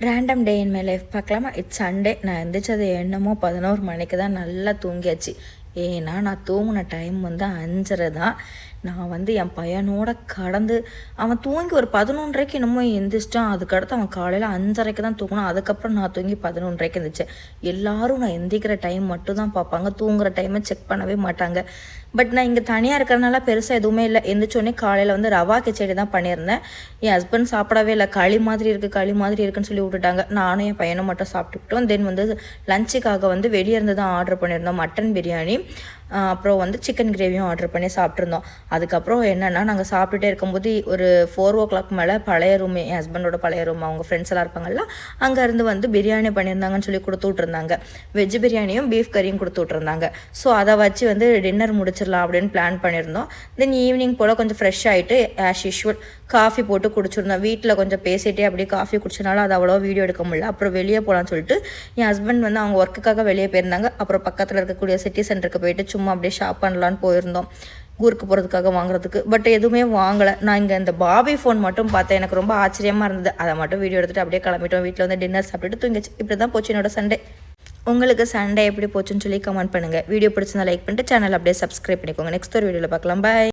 Random day in my life பார்க்கலாமா? It's Sunday. நான் எந்திரிச்சது என்னமோ 11 மணிக்கு தான். நல்லா தூங்கியாச்சு. ஏன்னா நான் தூங்கின டைம் வந்து 5:30 தான். நான் வந்து என் பையனோட கடந்து அவன் தூங்கி ஒரு 11:30க்கு என்னமோ எந்திரிச்சிட்டான். அதுக்கடுத்து அவன் காலையில் 5:30க்கு தான் தூங்கினான். அதுக்கப்புறம் நான் தூங்கி 11:30க்கு எந்திரிச்சேன். எல்லாரும் நான் எந்திரிக்கிற டைம் மட்டும் தான் பார்ப்பாங்க, தூங்குற டைமை செக் பண்ணவே மாட்டாங்க. பட் நான் இங்கே தனியாக இருக்கிறதுனால பெருசாக எதுவுமே இல்லை. எந்திரிச்சோடனே காலையில் வந்து ரவா கிச்சடி தான் பண்ணியிருந்தேன். என் ஹஸ்பண்ட் சாப்பிடவே இல்லை. களி மாதிரி இருக்குன்னு சொல்லி விட்டுட்டாங்க. நானும் என் பையனும் மட்டும் சாப்பிட்டுக்கிட்டோம். தென் வந்து லஞ்சுக்காக வந்து வெளியே இருந்து தான் ஆர்டர் பண்ணியிருந்தோம். மட்டன் பிரியாணி, அப்புறம் வந்து சிக்கன் கிரேவியும் ஆர்டர் பண்ணி சாப்பிட்ருந்தோம். அதுக்கப்புறம் என்னென்னா, நாங்கள் சாப்பிட்டுட்டே இருக்கும்போது ஒரு 4 மேலே பழைய ரூம், என் ஹஸ்பண்டோட பழைய ரூம், அவங்க ஃப்ரெண்ட்ஸ் எல்லாம் இருப்பாங்கல்ல, அங்கேருந்து வந்து பிரியாணி பண்ணியிருந்தாங்கன்னு சொல்லி கொடுத்து விட்ருந்தாங்க. வெஜ் பிரியாணியும் பீஃப் கறியும் கொடுத்து விட்ருந்தாங்க. ஸோ அதை வச்சு வந்து டின்னர் முடிச்சிடலாம் அப்படின்னு பிளான் பண்ணியிருந்தோம். தென் ஈவினிங் போல் கொஞ்சம் ஃப்ரெஷ் ஆகிட்டு ஆஸ் யூஷுவல் காஃபி போட்டு குடிச்சிருந்தோம். வீட்டில் கொஞ்சம் பேசிகிட்டே அப்படியே காஃபி குடிச்சனால அது அவ்வளோ வீடியோ எடுக்க முடியல. அப்புறம் வெளியே போகலான்னு சொல்லிட்டு என் ஹஸ்பண்ட் வந்து அவங்க ஒர்க்குக்காக வெளியே போயிருந்தாங்க. அப்புறம் பக்கத்தில் இருக்கக்கூடிய சிட்டி சென்டருக்கு போயிட்டு சும்மா அப்படியே ஷாப் பண்ணலான்னு போயிருந்தோம், ஊருக்கு போகிறதுக்காக வாங்குறதுக்கு. பட் எதுவுமே வாங்கலை. நான் இங்கே இந்த பாபி ஃபோன் மட்டும் பார்த்தேன். எனக்கு ரொம்ப ஆச்சரியமாக இருந்தது. அதை மட்டும் வீடியோ எடுத்துகிட்டு அப்படியே கிளம்பிட்டோம். வீட்டில் வந்து டின்னர் சாப்பிட்டுட்டு தூங்கிச்சு. இப்படி தான் போச்சு என்னோட சண்டே. உங்களுக்கு சண்டே எப்படி போச்சுன்னு சொல்லி கமெண்ட் பண்ணுங்கள். வீடியோ பிடிச்சிருந்தா லைக் பண்ணிட்டு சேனல் அப்படியே சப்ஸ்கிரைப் பண்ணிக்கோங்க. நெக்ஸ்ட் ஒரு வீடியோவில் பார்க்கலாம். பாய்.